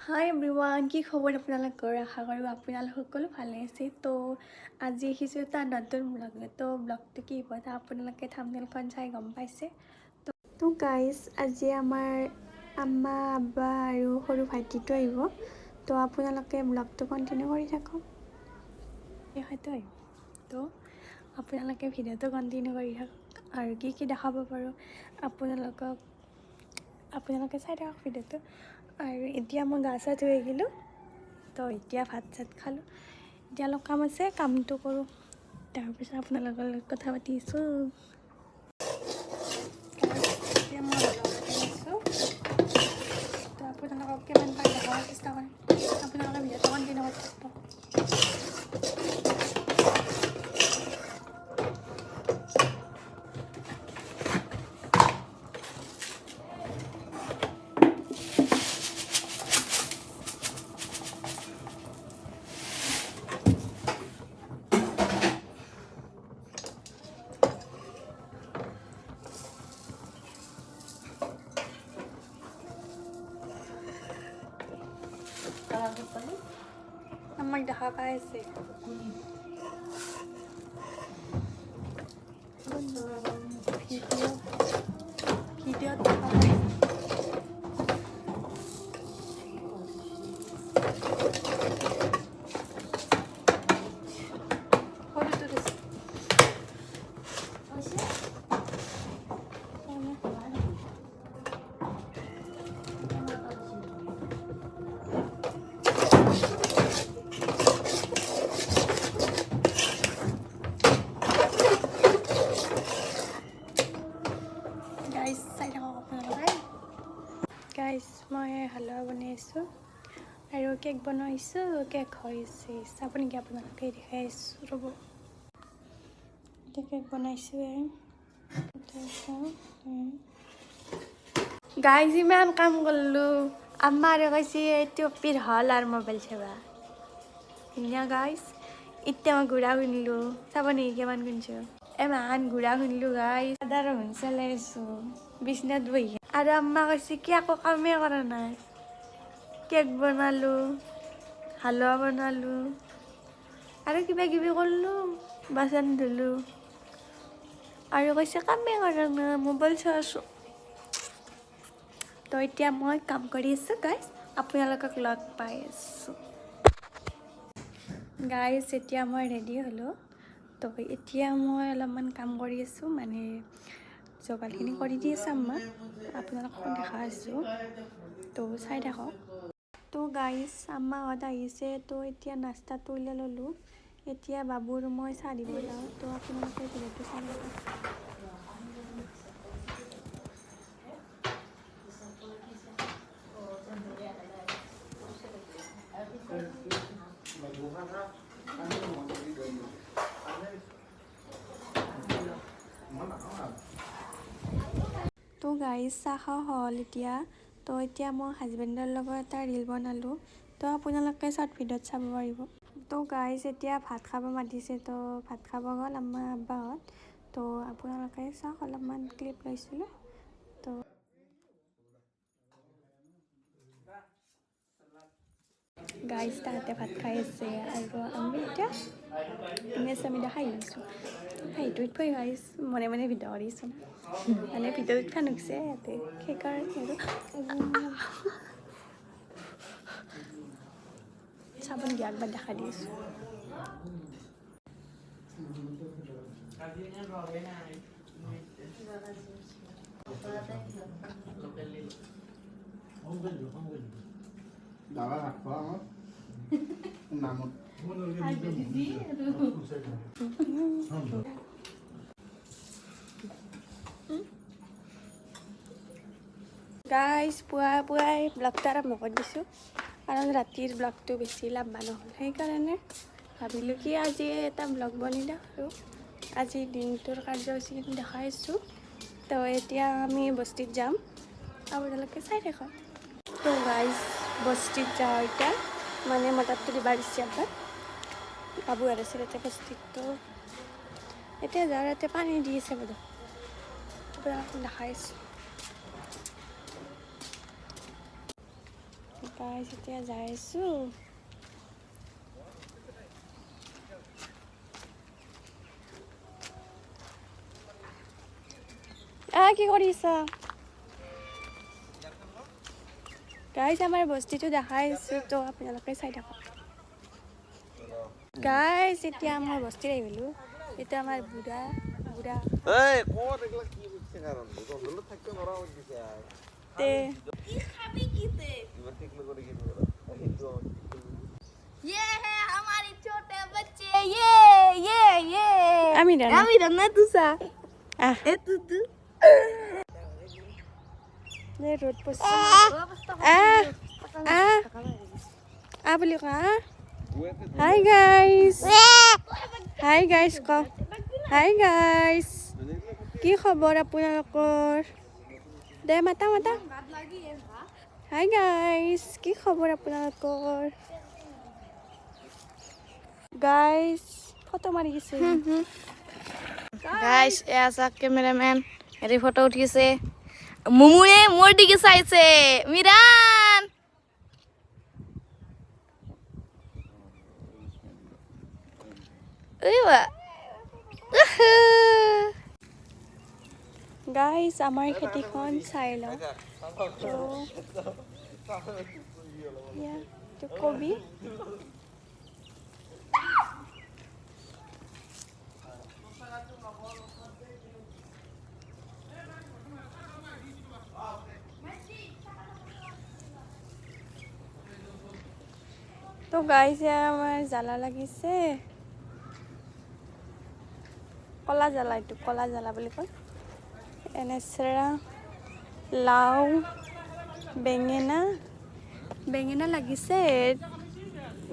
হাই everyone, কি খবৰ আপোনালোকৰ? আশা কৰোঁ আপোনালোক সকলো ভালে আছে। তো আজি আহিছোঁ এটা নতুন ব্লগ। তো ব্লগটো কি হ'ব আপোনালোকে থাম্বনেইলখন চাই গম পাইছে। তো গাইজ, আজি আমাৰ আম্মা আব্বা আৰু সৰু ভাইটিটো আহিব। তো আপোনালোকে ব্লগটো কণ্টিনিউ কৰি থাকক। হয়তো আহিব, তো আপোনালোকে ভিডিঅ'টো কণ্টিনিউ কৰি থাকক আৰু কি দেখাব পাৰোঁ আপোনালোকে চাই থাকক ভিডিঅ'টো। আৰু এতিয়া মই গা চা ধুই আহিলোঁ, তো এতিয়া ভাত চাত খালোঁ। এতিয়া অলপ কাম আছে, কামটো কৰোঁ, তাৰপিছত আপোনালোকৰ লগত কথা পাতি আছোঁ। এতিয়া মই আছোঁ, তো আপোনালোকক কিমান পাৰি দেখাব চেষ্টা কৰিম। আপোনালোকে ভিডিঅ'টো কণ্টিনিউ কৰি থাকিব। আমাক দেখা পাই আছে। ভিডিঅ'ত দেখা পাই আছে। সৰুটো দিছে। গাইজ চাই থাকক আপোনালোকে। গাইজ, মই হালোৱা বনাইছোঁ আৰু কেক বনাইছোঁ। কেক হৈছে, চাব নেকি আপোনালোকে? দেখাই আছোঁ ৰ'ব। এতিয়া কেক বনাইছোঁ। গাইজ, ইমান কাম কৰিলোঁ, আমাৰে কৈছে এইটো পিৰ হল আৰু মোবাইল চাবা। ধুনীয়া গাইজ। এতিয়া মই গুড়া খুন্দিলোঁ, চাব নেকি কিমান খুন্দিছোঁ? ইমান গুড়া খুন্দিলোঁ গাইজ। আদা ৰহুন চলাই আছোঁ বিচনাত বহি। আৰু আম্মা কৈছে কি একো কামেই কৰা নাই। কেক বনালোঁ, হালোৱা বনালোঁ আৰু কিবা কিবি কৰিলোঁ, বাচন ধুলোঁ আৰু কৈছে কামেই কৰা নাই, মোবাইল চাই আছোঁ। তো এতিয়া মই কাম কৰি আছোঁ গাইজ, আপোনালোকক লগ পাই আছোঁ। গাইজ, এতিয়া মই ৰেডি হ'লোঁ। তো এতিয়া মই অলপমান কাম কৰি আছোঁ, মানে যোগাৰখিনি কৰি দি আছোঁ আম্মা, আপোনালোকক দেখা আছোঁ। তো চাই থাকক। তো গাইজ, আম্মাহঁত আহিছে। তো এতিয়া নাস্তাটো উলিয়াই ল'লোঁ। এতিয়া বাবুৰ মই চাহ দিব যাওঁ। তো আপোনালোকে ভিডিঅ'টো চাই থাকক। তো গাইজ, চাহ খোৱা হ'ল এতিয়া। তো এতিয়া মই হাজবেণ্ডৰ লগত এটা ৰীল বনালোঁ। তো আপোনালোকে শ্বৰ্ট ভিডিঅ'ত চাব পাৰিব। তো গাইজ, এতিয়া ভাত খাব মাতিছে। তো ভাত খাব গ'ল আম্মা আব্বাহঁত। তো আপোনালোকে চাওক, অলপমান ক্লিপ লৈছিলোঁ। তো গাইজ, তাহাঁতে ভাত খাই আছে আৰু আমি এতিয়া আমি খাই আহিছোঁ। সেইটো উঠবই গাইজ, মনে মনে ভিডিঅ' কৰিছোঁ না, মানে ভিডিঅ'ত উঠবা নুখছে ইয়াতে, সেইকাৰণে আৰু চাব নেকি একবাৰ দেখা দি আছোঁ। গাইজ, পুৱাই ব্লগটো আৰম্ভ কৰি দিছোঁ, কাৰণ ৰাতিৰ ব্লগটো বেছি লাম্বা নহ'ল। সেইকাৰণে ভাবিলোঁ কি আজি এটা ব্লগ বনাই দিওঁ আৰু আজিৰ দিনটোৰ কাৰ্যসূচীখিনি দেখাই আছোঁ। তো এতিয়া আমি বস্তিত যাম, আপোনালোকে চাই থাকক। তো গাইজ, বস্তিত যাওঁ এতিয়া, মানে মই তাতটো দিবা দিছে এবাৰ বাবু আৰু আছে তাতে বস্তিত। তো এতিয়া যাওঁ, ইয়াতে পানী দি আছে বোধ, আপোনালোকক দেখাই আছোঁ। গাইছ এতিয়া যাই আছোঁ কি কৰিছা গাইছ আমাৰ বস্তিটো দেখাই আছোঁ তো আপোনালোকে চাই থাকক গাইছ এতিয়া মই বস্তি আহিলোঁ এতিয়া আমাৰ বুঢ়া এই ক'ত এগুলা কি হচ্ছে কারণ জঙ্গল থাকতে বড় হচ্ছে আর তে কি খাবি কিতে ইমান ঠিক করে কি বড় ये है हमारे छोटे बच्चे ये আমি रना तुसा আহ ए तू ৰ'দ পৰিছে বুলি কোৱা হাই গাইছ ক হাই গাইছ কি খবৰ আপোনালোকৰ দে মাতা হাই গাইছ কি খবৰ আপোনালোকৰ গাইছ ফটো মাৰি গেছে गाइस ऐसा कैमरामैन मेरी फोटो उठीছে মুমুয়ে মোৰ দিকে চাইছে মিৰান ওইবা গাইছ আমাৰ খেতিখন চাই লওঁ তো কবি তো গাইছ আমাৰ জ্বালা লাগিছে কলা জ্বালা এইটো কলা জ্বালা বুলি কয় এনেচেৰা লাও বেঙেনা লাগিছে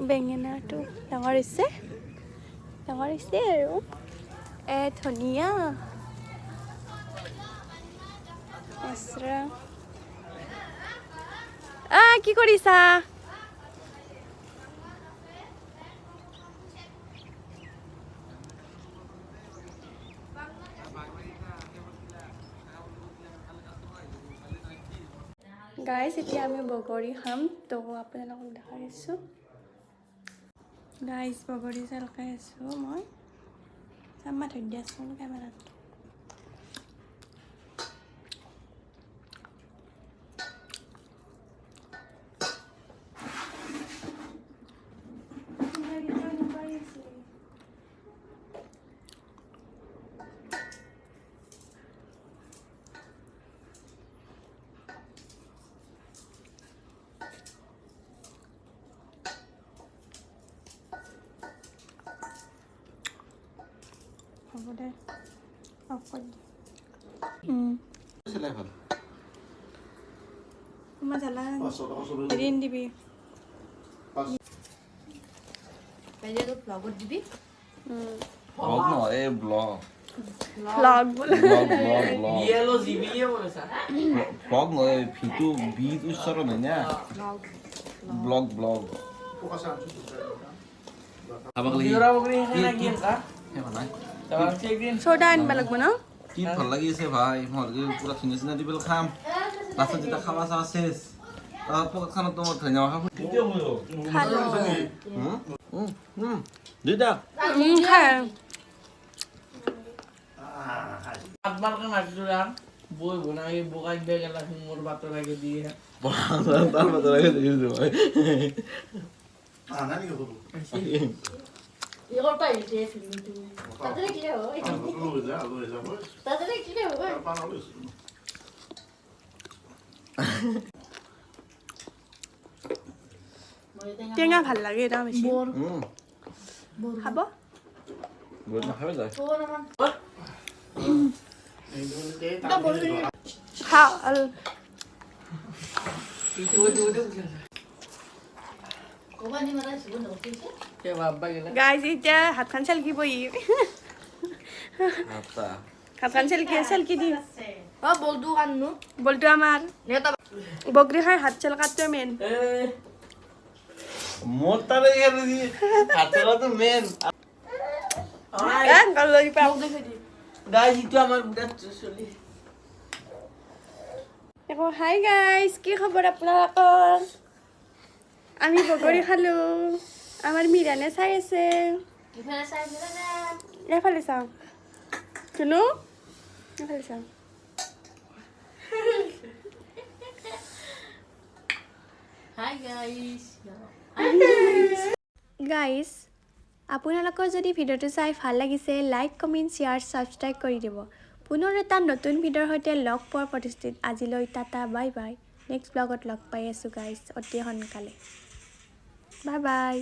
বেঙেনাটো ডাঙৰ হৈছে আৰু ধনিয়া এচৰা কি কৰিছা গাইছ এতিয়া আমি বগৰী খাম তো আপোনালোকক দেখাই আছোঁ গাইছ বগৰী চালকাই আছোঁ মই চাম্মা থৈ দিয়াচোন কেমেৰাত হ'ব দে অফ কৰি দে সেলাই ভাল মই জ্বালা ঋণ দিবি पहले तो फ्लावर দিবি ব্লগ নহয় এই ব্লগ ব্লগ বোলে বিএলও জিবিয়ে বলেছা ব্লগ নহয় ভিটো বিট উচ্চারণ হয় না ব্লগ আমাক লাগি বিওরা বকরি হেনা কি কা হে মানে তাবার চেক দিন চ'দা আনিব লাগিব ন কি ভাল লাগিছে ভাই মৰগে পুৰা ধুনীয়া দি পেলাই খাম লাষ্টত যেতিয়া খাবা চা শেষ তাৰ পকেট খানত তোমাৰ ধুনীয়া খাব দুইটা খাই আত্মাৰ কা নাচুৰা বই বনাই বোকাই দে গেলা মোৰ বাতৰ আগে দিয়ে তাৰ মাজত লাগে দেখিছো ভাই 이걸 빨리 이제 filmin tu. Tadre kile hoy. Tadre kile hoy. টেঙা ভাল লাগে এটা বেছি খাব বহুত নাখাবে যায় খা 고반이 말아 지금 어떻게? কে বাবা গেলা গাইজ এতিয়া হাতখন চেলকি বহি আচ্ছা হাতখন চেলকি দি 아 뭘도 갔노? বলটো আমাৰ 내가 বগৰী খাই হাত চেলকাটোৱে মেইন মোৰ তাৰে হেৰি হাতটো মেন লৈ পাওঁ গাইজ ইটো আমাৰ বুড়া চলি হাই গাইজ কি খবৰ আপোনালোকৰ আমি বগৰী খালোঁ আমাৰ মীৰানে চাই আছে এফালে চাওঁ শুনো এফালে চাওঁ গাইজ আপোনালোকৰ যদি ভিডিঅ'টো চাই ভাল লাগিছে লাইক কমেণ্ট শ্বেয়াৰ ছাবস্ক্ৰাইব কৰি দিব পুনৰ এটা নতুন ভিডিঅ'ৰ সৈতে লগ পোৱাৰ প্ৰতিশ্ৰুতিত আজিলৈ টাটা বাই বাই নেক্সট ব্লগত লগ পাই আছোঁ গাইজ অতি সোনকালে বাই বাই